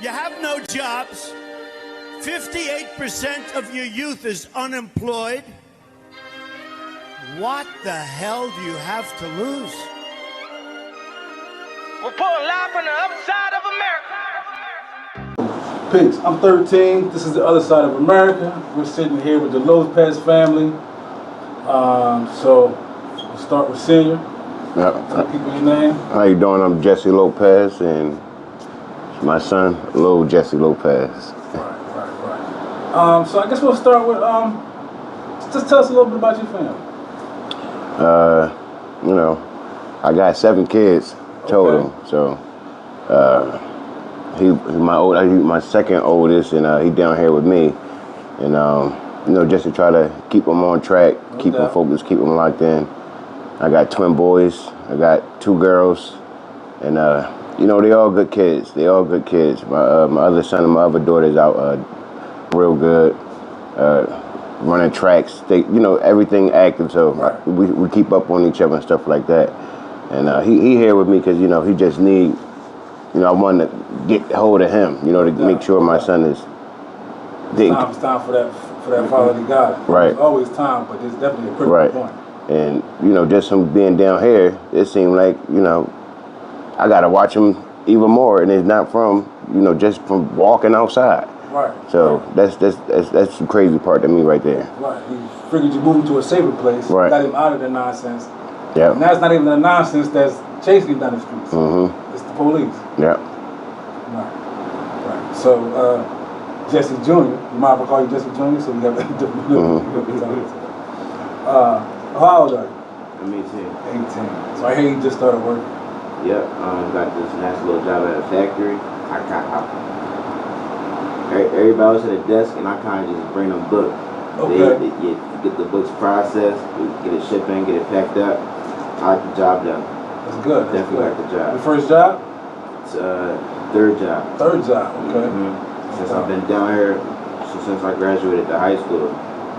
You have no jobs. 58% of your youth is unemployed. What the hell do you have to lose? Reporting live from the other side of America. Peace. I'm 13. This is the other side of America. We're sitting here with the Lopez family. So we'll start with Senior. Yep. Tell people your name. How you doing? I'm Jesse Lopez, and my son, Lil Jesse Lopez. Right. So I guess we'll start with just tell us a little bit about your family. I got 7 kids total. Okay. So he my second oldest, and he down here with me, and just to try to keep them on track, keep them focused, keep them locked in. I got twin boys. I got 2 girls, and they all good kids. They all good kids. My other son and my other daughter's out real good, running tracks. They, everything active. So we keep up on each other and stuff like that. And he here with me because he just need. I want to get hold of him. To make sure my son is. It's time for that fatherly God. Right. There's always time, but there's definitely a critical point. And, just from being down here, it seemed like, I got to watch him even more. And it's not from, just from walking outside. Right. So that's the crazy part to me right there. Right. He figured you moved to a safer place. Right. Got him out of the nonsense. Yeah. And that's not even the nonsense that's chasing him down the streets. Mm-hmm. It's the police. Yeah. Right. So, Jesse Jr., you mind if I call you Jesse Jr.? So we have a different how old are you? I'm 18. 18. So I hear you just started working. Yep, got this nice little job at a factory. Everybody was at a desk, and I kind of just bring them books. Okay. You get the books processed, get it shipped in, get it packed up. I like the job done. That's good. Definitely like the job. Your first job? It's third job. Third job, okay. Mm-hmm. Since I've been down here, since I graduated the high school.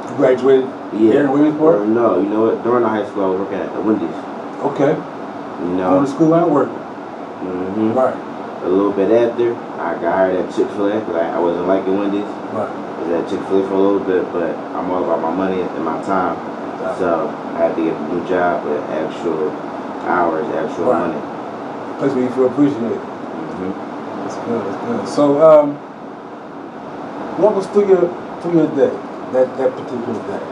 You graduated here in Williamsport? No, you know what? During the high school, I was working at the Wendy's. Okay. Going to school and working. Mm-hmm. Right. A little bit after, I got hired at Chick-fil-A because I wasn't liking Wendy's. Right. I was at Chick-fil-A for a little bit, but I'm all about my money and my time. So I had to get a new job with actual hours, actual money. Place where you feel appreciated. Mm-hmm. That's good. So, walk us through your day, that particular day.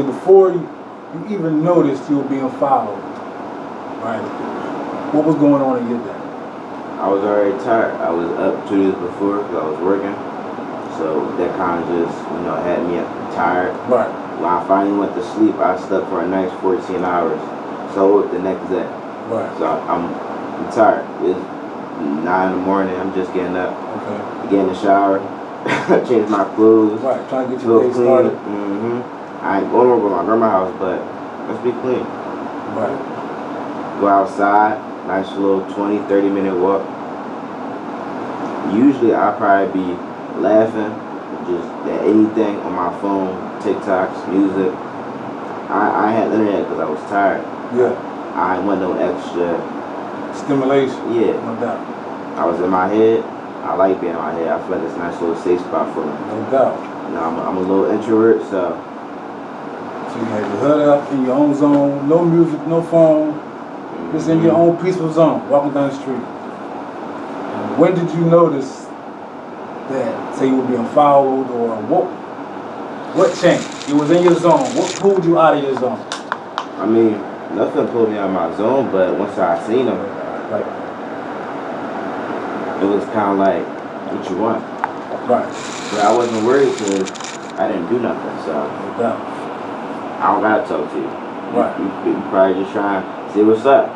Before you even noticed you were being followed, right? What was going on in your day? I was already tired. I was up 2 days before because I was working. So that kind of just, had me tired. Right. When I finally went to sleep, I slept for a nice 14 hours. So I woke the next day. Right. So I'm tired. It's 9 in the morning. I'm just getting up. Okay. Get in the shower. Change my clothes. Right. Trying to get your day clean. started. Mm-hmm. I ain't going over to my grandma's house, but let's be clean. Right. Go outside. Nice little 20-30 minute walk. Usually I'll probably be laughing just at anything on my phone, TikToks, music. I had internet because I was tired. Yeah. I didn't want no extra stimulation. Yeah. No doubt. I was in my head. I like being in my head. I feel like it's a nice little safe spot for me. No doubt. I'm a little introvert, so you had your hood up in your own zone, no music, no phone, just in your own peaceful zone, walking down the street. When did you notice that, say you were being followed, or what changed? You was in your zone. What pulled you out of your zone? I mean, nothing pulled me out of my zone, but once I seen them, it was kind of like, what you want? Right. But I wasn't worried because I didn't do nothing, so I don't gotta talk to you. Right. You probably just trying to see what's up.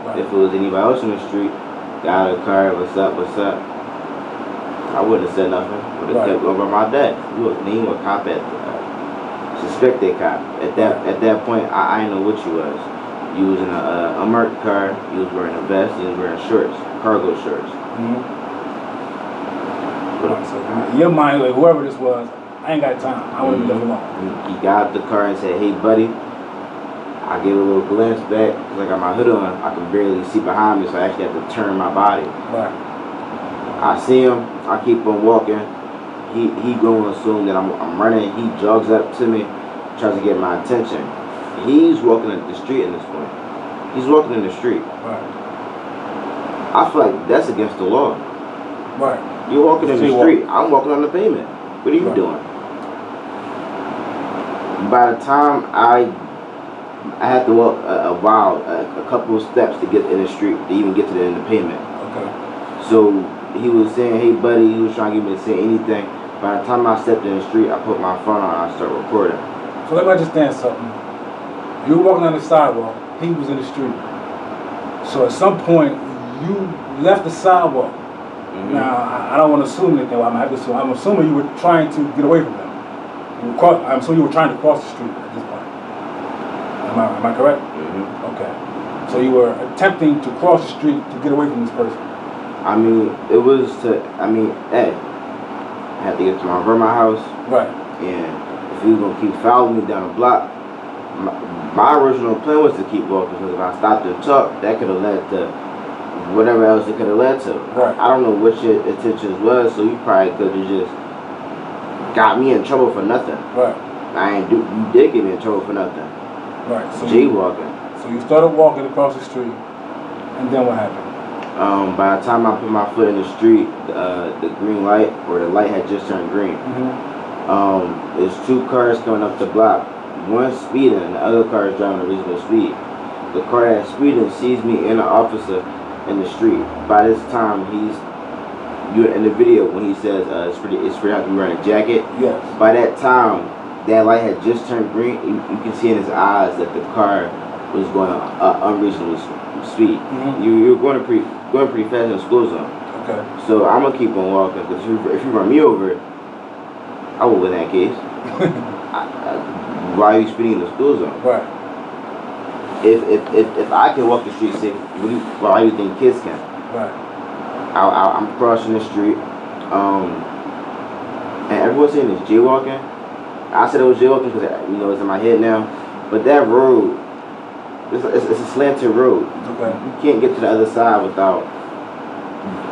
Right. If it was anybody else in the street, got out of the car, what's up? I wouldn't have said nothing. Would have kept over my dad. You a cop at suspected cop. At that point, I didn't know what you was. You was in a marked car. You was wearing a vest. You was wearing shorts, cargo shorts. Mm-hmm. So in your mind, like whoever this was, I ain't got time. I wouldn't leave him alone. He got out the car and said, "Hey, buddy." I gave a little glance back because I got my hood on. I could barely see behind me, so I actually had to turn my body. Right. I see him. I keep on walking. He going to assume that I'm running. He jogs up to me, tries to get my attention. He's walking in the street at this point. He's walking in the street. Right. I feel like that's against the law. Right. You're walking in the street. I'm walking on the pavement. What are you doing? By the time I had to walk a while, a couple of steps to get in the street to even get to the end of the pavement. Okay. So he was saying, "Hey buddy," he was trying to get me to say anything. By the time I stepped in the street, I put my phone on and I started recording. So let me understand something. You were walking on the sidewalk. He was in the street. So at some point, you left the sidewalk. Mm-hmm. Now, I don't want to assume anything. Well, I'm assuming you were trying to get away from them. I'm assuming you were trying to cross the street at this point. Am I correct? Mm-hmm. Okay. So you were attempting to cross the street to get away from this person. I mean, it was hey, I had to get to my grandma's house. Right. And if he was gonna keep following me down the block, my original plan was to keep walking, because if I stopped and talked, that could have led to whatever else it could have led to. Right. I don't know what your intentions was, so you probably could have just got me in trouble for nothing. Right. You did get me in trouble for nothing. Right. So Jaywalking. So you started walking across the street, and then what happened? By the time I put my foot in the street, the green light, or the light had just turned green. Mm-hmm. There's two cars coming up the block. One speeding and the other car is driving a reasonable speed. The car that's speeding sees me and an officer in the street. By this time, you're in the video when he says it's pretty hard to be wearing a jacket. Yes. By that time, that light had just turned green. You can see in his eyes that the car was going unreasonable speed. Mm-hmm. You're going pretty fast in the school zone. Okay. So I'm gonna keep on walking, because if you run me over, I will win that case. Why are you speeding in the school zone? Right. If I can walk the street safe, why do you think kids can? Right. I'm crossing the street, and everyone's saying it's jaywalking. I said it was jaywalking because it's in my head now. But that road, it's a slanted road. Okay. You can't get to the other side without.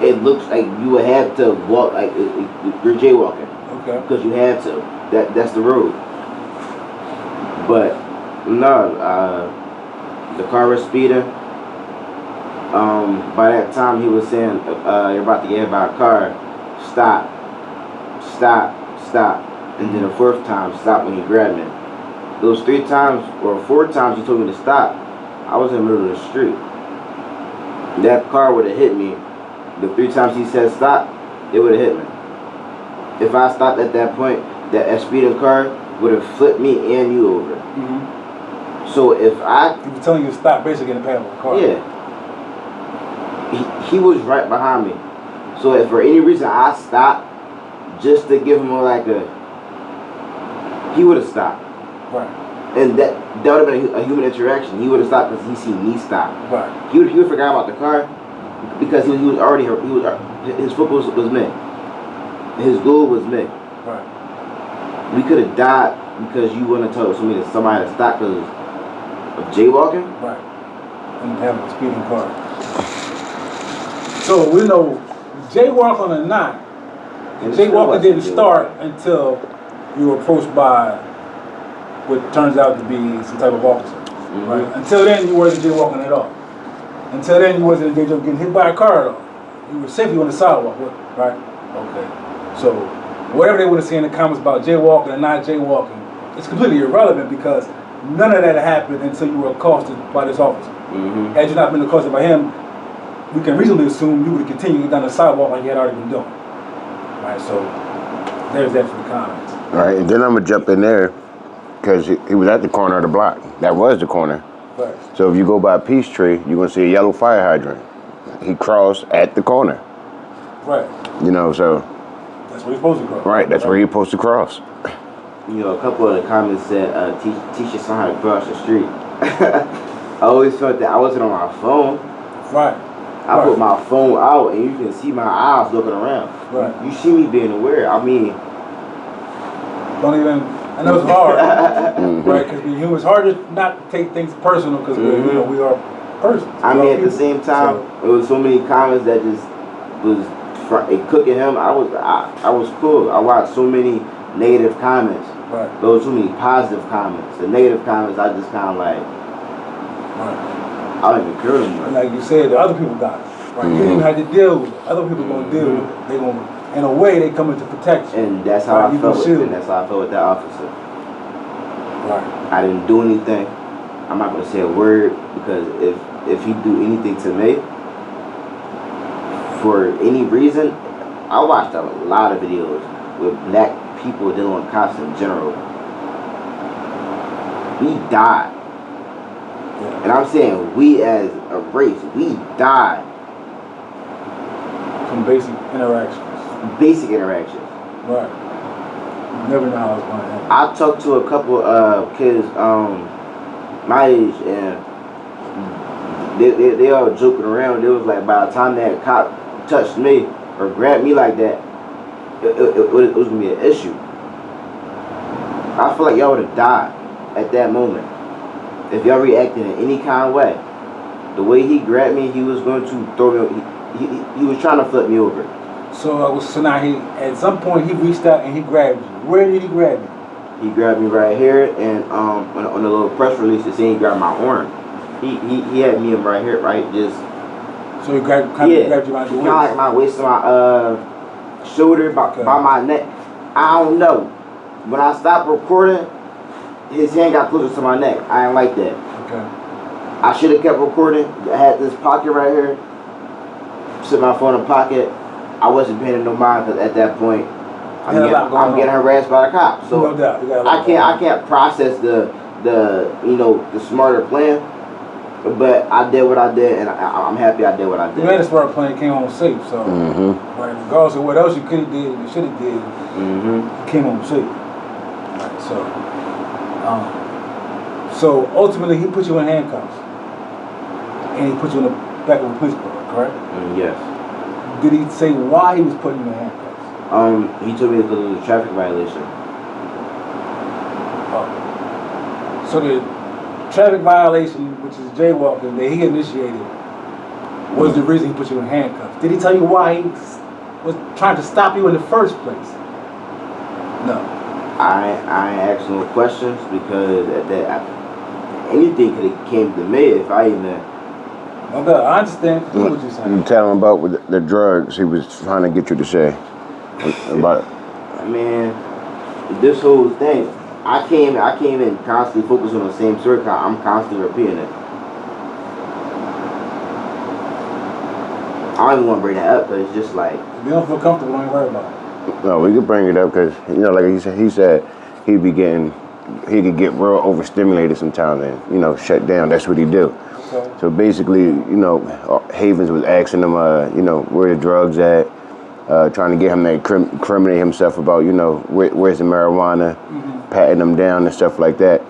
It looks like you would have to walk like you're jaywalking. Okay. Because you had to. That's the road. But no, the car was speeding. By that time, he was saying, "You're about to get hit by a car. Stop, stop, stop." And then the fourth time, stop when he grabbed me. Those 3 times or 4 times he told me to stop, I was in the middle of the street. That car would have hit me. The 3 times he said stop, it would have hit me. If I stopped at that point, that speeding car would have flipped me and you over. Mm-hmm. So if He was telling you to stop, basically, in the path of the car. Yeah. He was right behind me. So if for any reason I stopped, just to give him he would have stopped. Right. And that would have been a human interaction. He would have stopped because he seen me stop. Right. He would forgot about the car because he was already his focus was me. His goal was me. Right. We could have died because you wouldn't have told somebody to stop because of jaywalking. Right. And having a speeding car. So we know jaywalking or not, jaywalking didn't start until you were approached by what turns out to be some type of officer. Mm-hmm. Right. Until then, you wasn't jaywalking at all. Until then, you wasn't in danger of getting hit by a car at all. You were safely on the sidewalk, right? Okay. So whatever they would have said in the comments about jaywalking or not jaywalking, it's completely irrelevant because none of that happened until you were accosted by this officer. Mm-hmm. Had you not been accosted by him, we can reasonably assume you would have continued down the sidewalk like you had already been doing. Right. So there's that for the comments. All right, and then I'm gonna jump in there because he was at the corner of the block. That was the corner. Right. So if you go by Peachtree, you're gonna see a yellow fire hydrant. He crossed at the corner. Right. So. That's where you're supposed to cross. Right, that's where you're supposed to cross. A couple of the comments said, teach your son how to cross the street. I always felt that I wasn't on my phone. Right. I put my phone out and you can see my eyes looking around. Right. You see me being aware. I mean, I know it's hard, right? Because it's hard to not take things personal because we are persons. I mean, at the same time, it was so many comments that just was cooking him, I was cool. I watched so many negative comments. Right. There was so many positive comments. The negative comments, I just kind of like, Right. I don't even care anymore. And like you said, the other people got it. Right. You didn't even have to deal with it. Other people gonna deal with it. They gonna, in a way, they come in to protect you. And that's how Right, I you felt. gonna shield. And that's how I felt with that officer. Right. I didn't do anything. I'm not gonna say a word because if he do anything to me for any reason, I watched a lot of videos with black people dealing with cops in general. We died. Yeah. And I'm saying we as a race, we died. From basic interactions. Basic interactions. Right. You never know how it's gonna happen. I talked to a couple of kids my age, and they all joking around. It was like by the time that cop touched me or grabbed me like that, it was gonna be an issue. I feel like y'all would have died at that moment if y'all reacted in any kind of way. The way he grabbed me, he was going to throw me. He was trying to flip me over. So now he, at some point, he reached out and he grabbed you. Where did he grab you? He grabbed me right here, and on the little press release, it said he grabbed my arm. He had me right here, right, just. So he grabbed you around the waist. Kind of like my waist, my shoulder, by my neck. I don't know. When I stopped recording, his hand got closer to my neck. I didn't like that. Okay. I should have kept recording. I had this pocket right here. Set my phone in the pocket. I wasn't paying no mind because at that point, I'm getting harassed by the cops. So no doubt. I can't process the smarter plan. But I did what I did, and I'm happy I did what I did. You had a smart plan, came home safe. So right, regardless of what else you could have did, you should have did, you came home safe. Right, so ultimately he put you in handcuffs, and he put you in the back of a police car, correct? Yes. Did he say why he was putting you in handcuffs? He told me because it was a traffic violation. So the traffic violation, which is jaywalking, that he initiated, was the reason he put you in handcuffs. Did he tell you why he was trying to stop you in the first place? No. I ain't asked no questions because at that anything could have came to me if I even. Okay, I understand what you're saying. You tell him about with the drugs he was trying to get you to say about it. Man, this whole thing, I came in constantly focused on the same story. I'm constantly repeating it. I don't even want to bring that up because it's just like. If you don't feel comfortable, don't worry about it. No, we could bring it up because like he said he could get real overstimulated sometimes and shut down. That's what he do. Okay. So basically, Havens was asking him, where the drugs at, trying to get him to incriminate himself about, where's the marijuana, patting him down and stuff like that,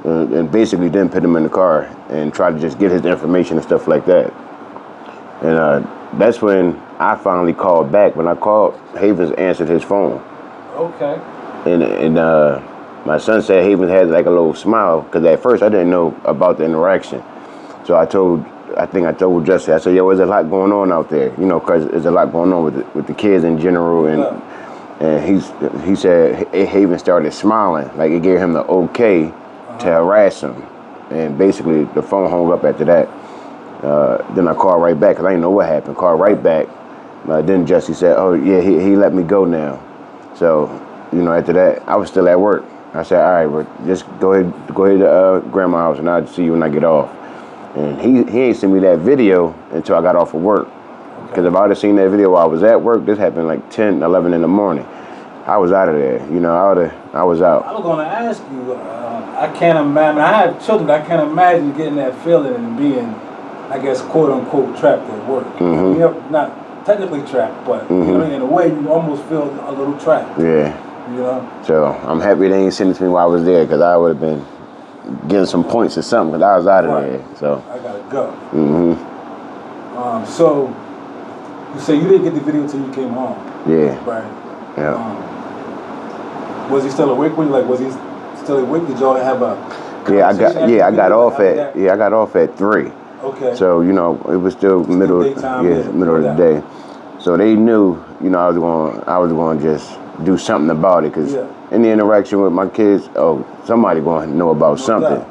and basically then put him in the car and try to just get his information and stuff like that. And that's when I finally called back. When I called, Havens answered his phone. Okay. And my son said Havens had like a little smile because at first I didn't know about the interaction. So I think I told Justin, I said, yo, there's a lot going on out there, because there's a lot going on with the kids in general. And he said Havens started smiling, like it gave him the okay to harass him. And basically the phone hung up after that. Then I called right back because I didn't know what happened. Called right back. Then Jesse said, oh yeah, he let me go now. So, after that, I was still at work. I said, all right, well, just go ahead to grandma's house and I'll see you when I get off. And he ain't sent me that video until I got off of work. Because if I would have seen that video while I was at work, this happened like 10, 11 in the morning. I was out of there. I was out. I was going to ask you, I can't imagine, I have children, I can't imagine getting that feeling and being, I guess, quote unquote, trapped at work. Not technically trapped, but in a way you almost feel a little trapped. Yeah. So I'm happy they ain't sent it to me while I was there because I would have been getting some points or something because I was out of there. So I gotta go. So you say you didn't get the video until you came home. Yeah. Right. Yeah. Was he still awake when was he still awake? Did y'all have a I got off at 3. Okay. So it was still middle of the day. So they knew I was going to just do something about it, because Yeah. in the interaction with my kids, somebody going to know about something.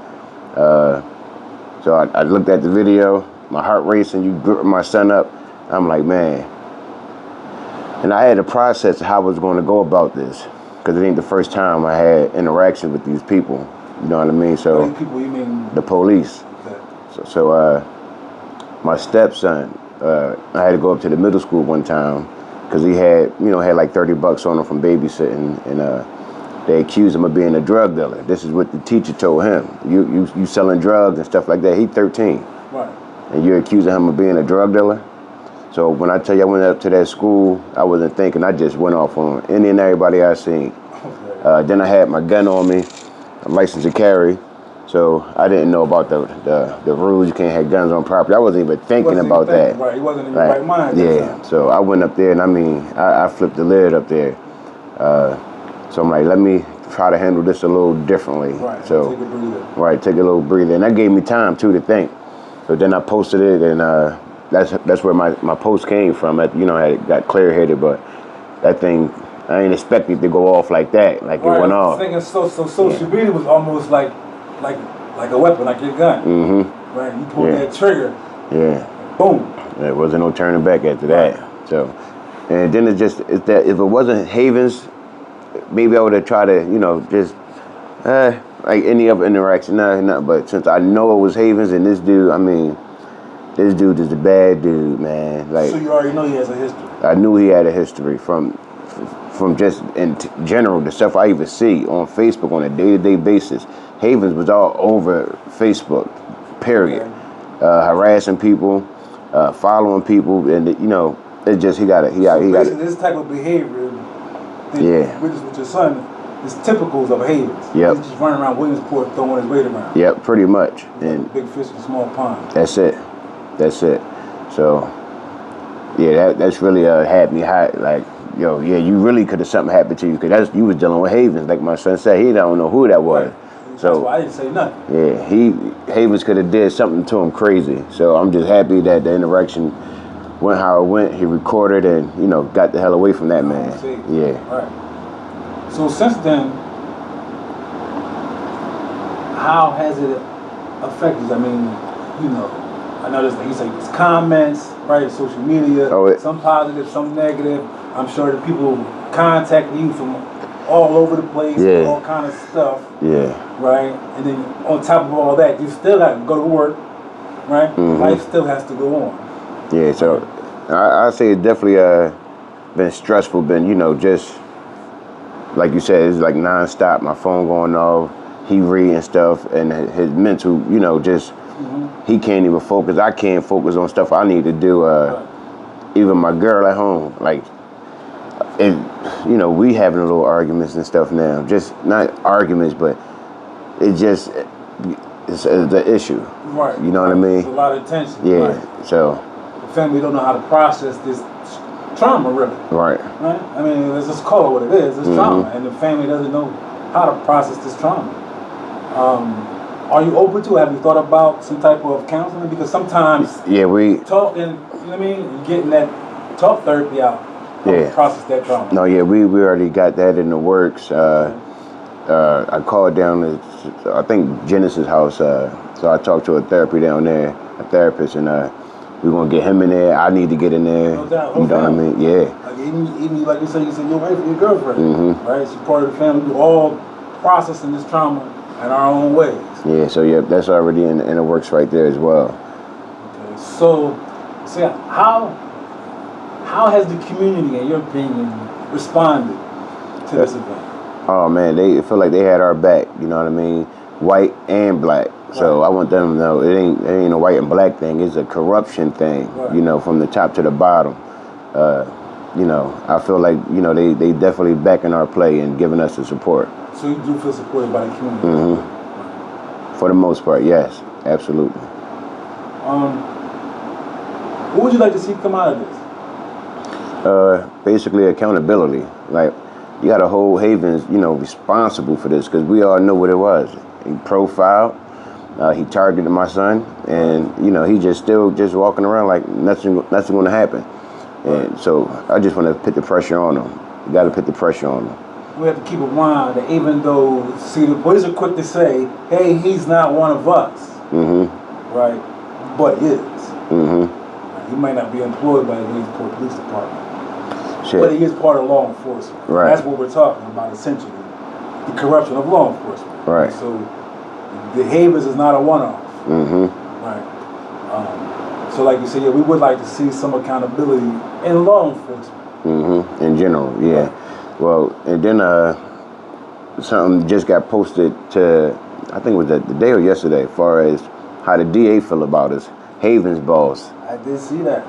So I looked at the video, my heart racing, you gripping my son up. I'm like, man. And I had to process how I was going to go about this, because it ain't the first time I had interaction with these people. You know what I mean? So These people, you mean? the police. Okay. So my stepson, I had to go up to the middle school one time because he had like $30 on him from babysitting, and they accused him of being a drug dealer. This is what the teacher told him. You selling drugs and stuff like that. He's 13. Right. And you're accusing him of being a drug dealer? So when I tell you I went up to that school, I wasn't thinking. I just went off on any and everybody I seen. Okay. Then I had my gun on me, I'm licensed to carry. So I didn't know about the rules. You can't have guns on property. I wasn't even thinking about that. Right, he wasn't in the right mind. Yeah, so I went up there, and I flipped the lid up there. So I'm like, let me try to handle this a little differently. Right, so take a breather. Right, take a little breather. And that gave me time, too, to think. So then I posted it, and that's where my post came from. I got clear-headed, but that thing, I ain't expect it to go off like that, like Right. it went off. Thinking so social media was almost like a weapon, like your gun. Mm-hmm. Right. You pull Yeah. that trigger. Yeah. Boom. There wasn't no turning back after that. So, and then it's that if it wasn't Havens, maybe I would have tried to, just like any other interaction. No, but since I know it was Havens and this dude, this dude is a bad dude, man. Like, So you already know he has a history. I knew he had a history from just in general, the stuff I even see on Facebook on a day-to-day basis. Havens was all over Facebook, period. Okay. Harassing people, following people, and it's just he got Basically, this type of behavior that you Yeah. witnessed with your son is typical of Havens. Yep. He's just running around Williamsport throwing his weight around. Yep, pretty much. And Big fish in a small pond. that's it. So, yeah, that's really had me hot. Like, you really could have something happened to you, because you was dealing with Havens. Like my son said, he don't know who that was. Right. That's So why I didn't say nothing. yeah, Havens could have did something to him crazy. So I'm just happy that the interaction went how it went. He recorded and got the hell away from that man. See. Yeah. Right. So since then, how has it affected? I know there's, like you say, there's comments, right? Social media, some positive, some negative. I'm sure the people contacting you from all over the place, Yeah. all kind of stuff, Yeah. right? And then on top of all that, you still have to go to work, right? Mhm. Life still has to go on. Yeah. So I say it definitely been stressful. Been just like you said, it's like nonstop. My phone going off. He reading stuff, and his mental, just. He can't even focus. I can't focus on stuff I need to do. Even my girl at home, like, we having a little arguments and stuff now. Just not arguments, but it's the issue. Right. You know what I mean? There's a lot of tension. Yeah. Right. So. The family don't know how to process this trauma, really. Right. Right? Let's just call it what it is. It's trauma. And the family doesn't know how to process this trauma. Are you open to it? Have you thought about some type of counseling? Because sometimes we talking, getting that talk therapy out, process that trauma. No, we already got that in the works. I called down to, I think, Genesis House. So I talked to a therapist, and we're gonna get him in there. I need to get in there. No doubt. You know what I mean? Yeah. Like even like you said your wife and your girlfriend, right? She's part of the family. We're all processing this trauma in our own ways. Yeah, so that's already in the works right there as well. Okay, so how has the community, in your opinion, responded to this event? Oh man, they feel like they had our back. You know what I mean? White and black. So I want them to know it ain't a white and black thing. It's a corruption thing. Right. From the top to the bottom. I feel like they definitely backing our play and giving us the support. So you do feel supported by the community? Mm-hmm. For the most part, yes, absolutely. What would you like to see come out of this? Basically accountability. Like, you got to hold Havens, responsible for this, because we all know what it was. He profiled, he targeted my son, and he just walking around like nothing going to happen. And so I just want to put the pressure on them. You got to put the pressure on them. We have to keep in mind that even though, see, the police are quick to say, hey, he's not one of us, right? But is. He might not be employed by the Williamsport Police Department, but he is part of law enforcement. Right. That's what we're talking about, essentially, the corruption of law enforcement. Right. So the Havens is not a one-off. Right. So like you said, yeah, we would like to see some accountability in law enforcement. In general, yeah. Well, and then something just got posted to, I think it was the day or yesterday, as far as how the DA feel about us, Havens boss. I did see that.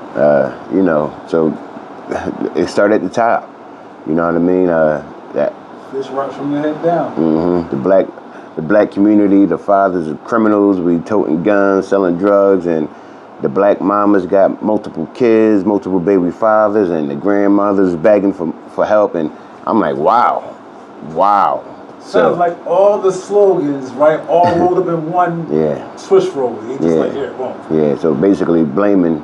You know, so it started at the top. You know what I mean? That Fish rots from the head down. the black community, the fathers of criminals, we toting guns, selling drugs, and the black mamas got multiple kids, multiple baby fathers, and the grandmothers begging for help. And I'm like, wow. Sounds like all the slogans, right, all rolled up in one swish roll. It's just like, here, boom. Yeah, so basically blaming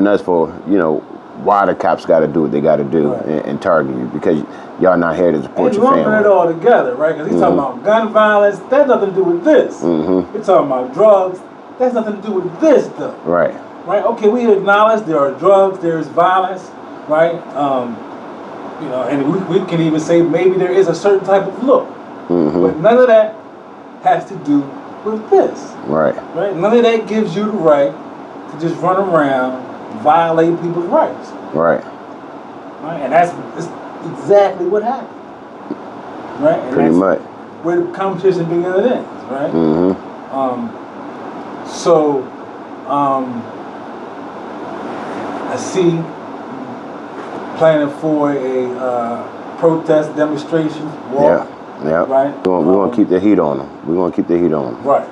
us for, you know, why the cops got to do what they got to do and target you because y'all not here to support your family. Lumping it all together, right? Because he's talking about gun violence. That has nothing to do with this. We're talking about drugs. That has nothing to do with this, though. Right. Right. Okay, we acknowledge there are drugs, there is violence, right? You know, and we can even say maybe there is a certain type of look, but none of that has to do with this. Right. Right. None of that gives you the right to just run around violating people's rights. Right. Right. And that's exactly what happened. Right. And pretty much. Where the competition begins and ends. Right. So, I see planning for a protest demonstration walk. Yeah. Right. We want to keep the heat on them. We want to keep the heat on them. Right.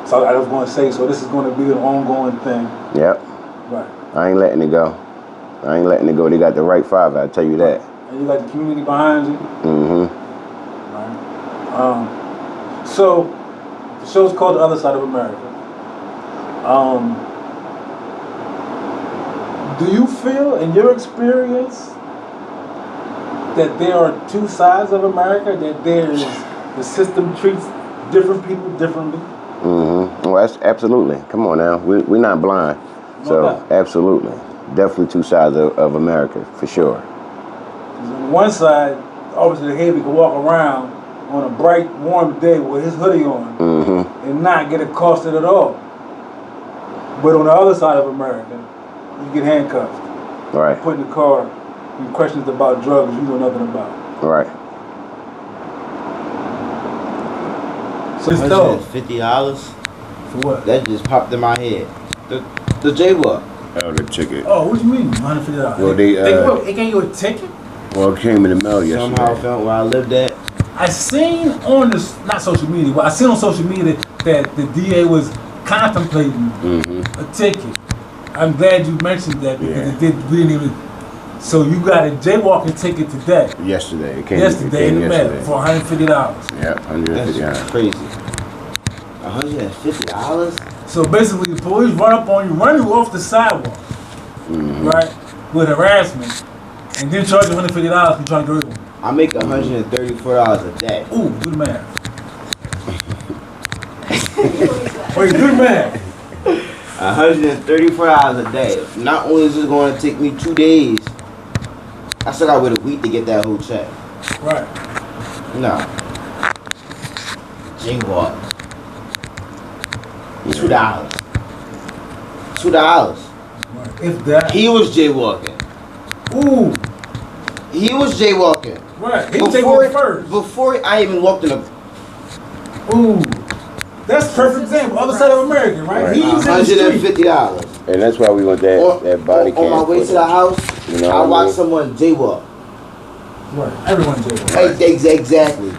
So I was going to say, so this is going to be an ongoing thing. Yep. Right. I ain't letting it go. They got the right father, I tell you that. And you got the community behind you. Right. So the show's called The Other Side of America. Do you feel, in your experience, that there are two sides of America? That the system treats different people differently? Well, that's absolutely. Come on now, we're not blind. So absolutely, definitely two sides of America for sure. On one side, Officer DeHavey can walk around on a bright, warm day with his hoodie on and not get accosted at all. But on the other side of America, you get handcuffed. Right. Put in the car, and questions about drugs you know nothing about. Right. So $150 for what? That just popped in my head. The jaywalk. Oh, the ticket. Oh, what do you mean $150? Well, they gave you a ticket? Well, it came in the mail yesterday. Somehow found where I lived at. I seen on not social media, but I seen on social media that the DA was contemplating a ticket. I'm glad you mentioned that because we didn't even. So you got a jaywalking ticket today. Yesterday. It came yesterday in the mail for $150. Yeah, $150. That's crazy. $150? So basically, the police run up on you, run you off the sidewalk, right, with harassment, and then charge you $150 for trying to get rid of them. I make $134 a day. Ooh, do the math. Wait, do the math. $134 a day. Not only is it going to take me 2 days, I still got to wait a week to get that whole check. Right. No. Jaywalk. $2. $2. Right. If that. He was jaywalking. Ooh. He was jaywalking. Right. He was jaywalking first. Before I even walked in the. Ooh. That's perfect example. Other side of America, right? He's $150. And that's why we want that body cam. On my way to the house, you know I watched someone jaywalk. Right. Everyone jaywalk. Exactly.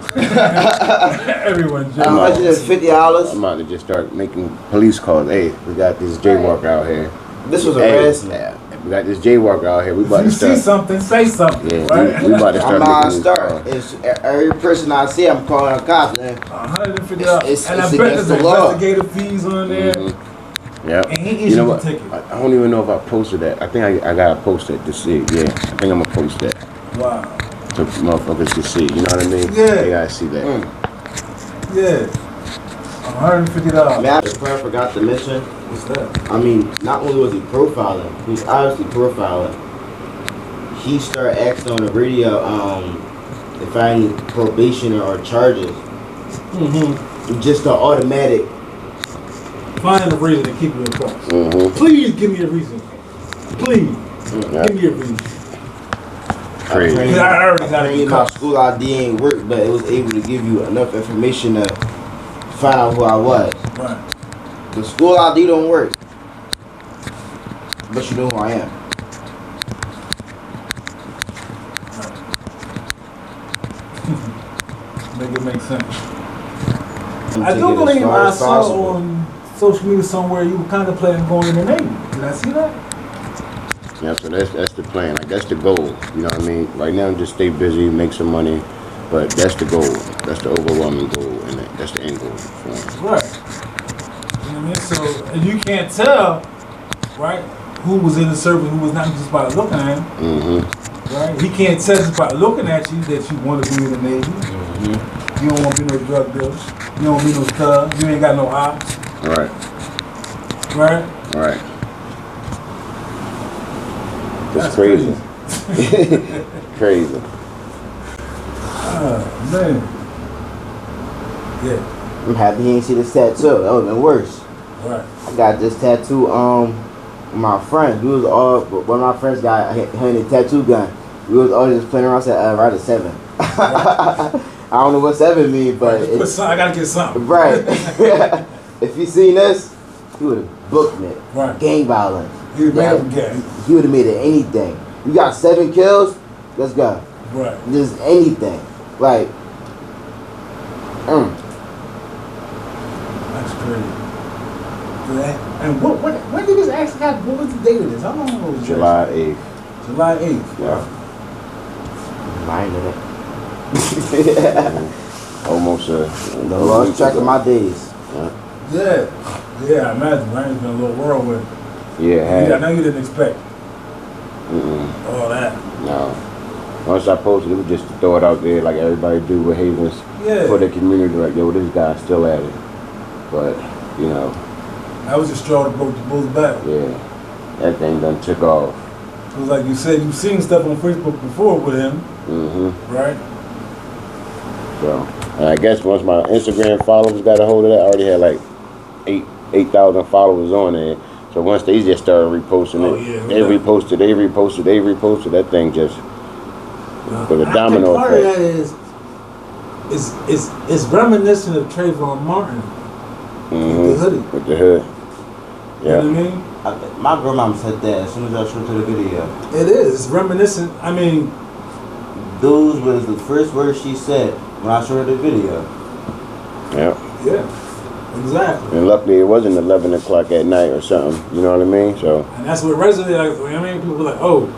Everyone jaywalk. $150. I'm about to just start making police calls. Hey, we got this jaywalk out here. This was harassment. Yeah. We got this jaywalk out here. We about to start. You see something, say something. Yeah, right? we about to start making calls. It's every person I see, I'm calling a cop, man. $150. It's and I bet against there's the law. investigative fees on there. Yeah. And he issued You know the what? ticket. I don't even know if I posted that. I think I gotta post that to see. Yeah, I think I'm gonna post that Wow. to motherfuckers to see. You know what I mean? Yeah. They gotta see that. Yeah. $150. Man, the prayer forgot to mention. What's that? I mean, not only was he profiling, he was obviously profiling. He started asking on the radio if I had any probation or charges. Mm-hmm. Just an automatic. Find a reason to keep you in court. Mm-hmm. Please give me a reason. Please. Yeah. Give me a reason. Crazy. I already got Apparently it. my school ID ain't work, but it was able to give you enough information to find out who I was. Right. The school ID don't work, but you know who I am. Make it make sense. I'm I do taking it as believe far I as saw possible. on social media somewhere you were contemplating going in the Navy. Did I see that? Yeah, so that's the plan. Like that's the goal. You know what I mean? Right now, just stay busy, make some money, but that's the goal. That's the overwhelming goal, and that's the end goal. So, Right. You know what I mean? So, and you can't tell, right, who was in the service, who was not, just by looking at him, mm-hmm. right? He can't tell just by looking at you that you want to be in the Navy. You don't want to be no drug dealer. You don't want to be no thug. You ain't got no ops, Right. right? Right. That's crazy. Crazy. Man. Yeah, I'm happy he ain't see this tattoo. That would have been worse. right. I got this tattoo with my friend. We was all one of my friends got a tattoo gun. We was all just playing around. I said, right at 7. I don't know what 7 means, but I gotta get something. right. If you seen this, he would have booked it. Right. Gang violence. You made him gay. He would have made it anything. You got 7 kills. Let's go. Right. Just anything. Like. That's crazy. And when did this actually happen? What was the date of this? How long ago was this? July 8th. July 8th. Yeah. Minding it. Almost The lost track of my days. Yeah, I imagine, right? It's been a little whirlwind. Yeah, I know you didn't expect all that. No. Once I posted, it was just to throw it out there like everybody do with Havens Yeah. for the community. Like, yo, this guy's still at it. But, you know, That was just straw that broke the bull's back. yeah, that thing done took off. It was like you said, you've seen stuff on Facebook before with him, Mm-hmm. right? So, and I guess once my Instagram followers got a hold of that, I already had like 8,000 followers on there. So once they just started reposting Oh, it, yeah, they reposted, that thing just with a domino Part of that effect. is reminiscent of Trayvon Martin, the hoodie. With the hood. You Yeah. know what I mean? My grandma said that as soon as I showed her the video. It is. It's reminiscent. I mean, Those was the first words she said when I showed her the video. Yeah. yeah, exactly. And luckily it wasn't 11 o'clock at night or something. You know what I mean? So, And that's what resonated. Like, I mean, people were like, "Oh,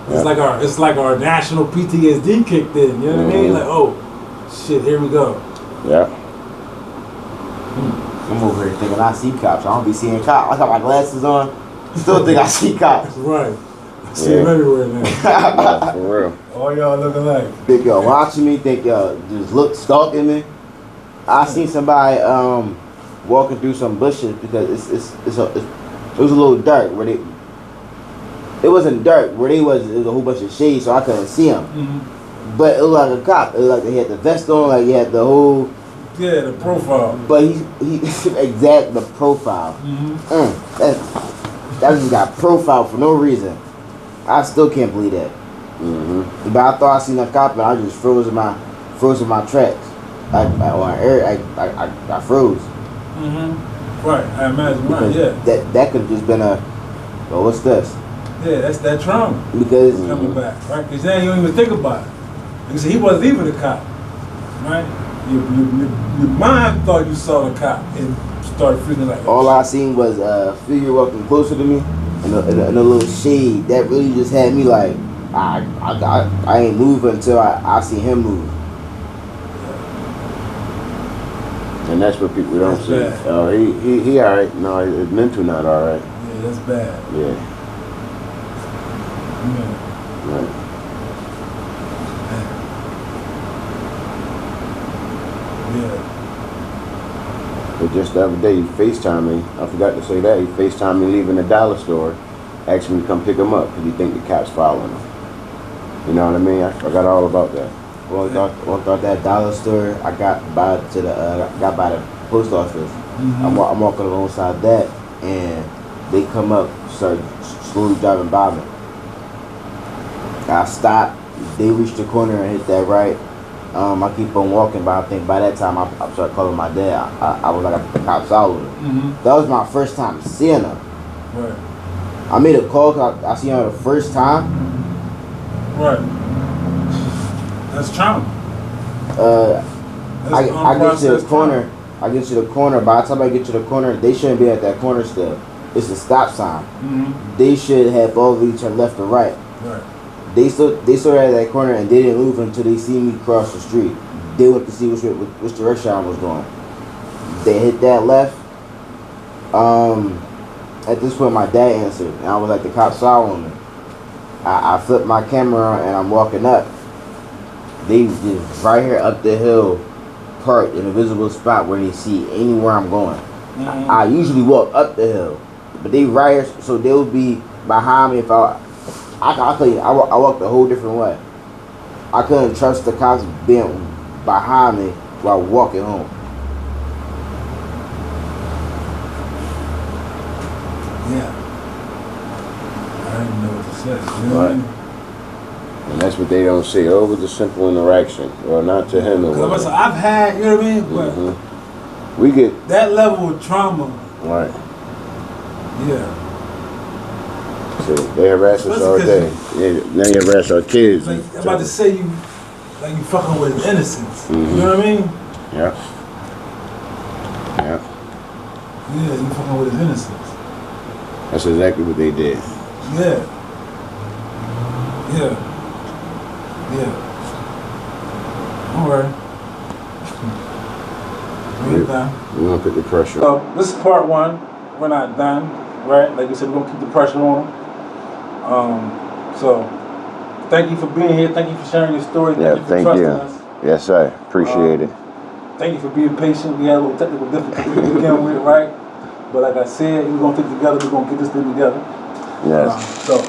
it's Yeah. like our national PTSD kicked in." You know what I mean? Like, "Oh, shit, here we go." yeah. I'm over here thinking I see cops. I don't be seeing cops. I got my glasses on. Still think I see cops. Right. I see Yeah. them everywhere now. Yeah, for real. All y'all looking like. Think y'all watching me. Think y'all just look stalking me. I seen somebody walking through some bushes because it was a little dark where they. It wasn't dark where they was. It was a whole bunch of shade, so I couldn't see them. Mm-hmm. But it looked like a cop. It looked like he had the vest on, like he had the whole. Yeah, the profile. But he exact the profile. Mm-hmm. That just got profile for no reason. I still can't believe that. Mm-hmm. But I thought I seen a cop and I just froze in my tracks. I froze. Mm-hmm. Right, I imagine. Right, Because yeah. that could have just been well, what's this? Yeah, that's that trauma Because coming back, right? Because then you don't even think about it. Because he wasn't even a cop, right? Your mind thought you saw the cop and started feeling like all I seen was a figure walking closer to me and a little shade. That really just had me like, I ain't moving until I see him move. And And that's what people don't That's see. bad. Oh, he all right. No, his mental not all right. Yeah, that's bad. Yeah. Yeah. Right. Yeah. But just the other day, he FaceTimed me. I forgot to say that. He FaceTimed me leaving the dollar store, asked me to come pick him up because he think the cops following him. You know what I mean? I forgot all about that. Walked out that dollar store. I got by the post office. I'm walking alongside that, and they come up, start slowly driving by me. I stopped. They reached the corner and hit that right. I keep on walking, but I think by that time I started calling my dad. I was like, the cops followed him. That was my first time seeing her. Right. I made a call because I seen her the first time. Right. That's trauma. I get to the corner. I get to the corner. By the time I get to the corner, they shouldn't be at that corner still. It's a stop sign. They should have both of each turn left or right. Right. They stood at that corner and they didn't move until they see me cross the street. They went to see which direction I was going. They hit that left. At this point, my dad answered, and I was like, the cops following me. I flipped my camera on and I'm walking up. They just right here up the hill, parked in a visible spot where they see anywhere I'm going. I usually walk up the hill, but they right here, so they'll be behind me if I walked a whole different way. I couldn't trust the cops being behind me while walking home. Yeah. I didn't know what to say. You know what I mean? And that's what they don't see. Oh, it was a simple interaction. Well, not to him. It Because wasn't. I've had, you know what I mean? But We get that level of trauma, right. yeah. So they harass us all day. Yeah, they harass our kids. Like, I'm about to say you fucking with his innocence. You know what I mean? Yeah. Yeah. Yeah, you fucking with his innocence. That's exactly what they did. Yeah. Yeah. Yeah. All right. We're done. We want to put the pressure on. So this is part one. We're not done, right? Like I said, we're gonna keep the pressure on them. So thank you for being here. Thank you for sharing your story. Yeah, you for thank trusting you. us. Yes, sir. Appreciate it. Thank you for being patient. We had a little technical difficulty to begin with, right? But like I said, we're gonna take it together. We're gonna get this thing together. Yes. So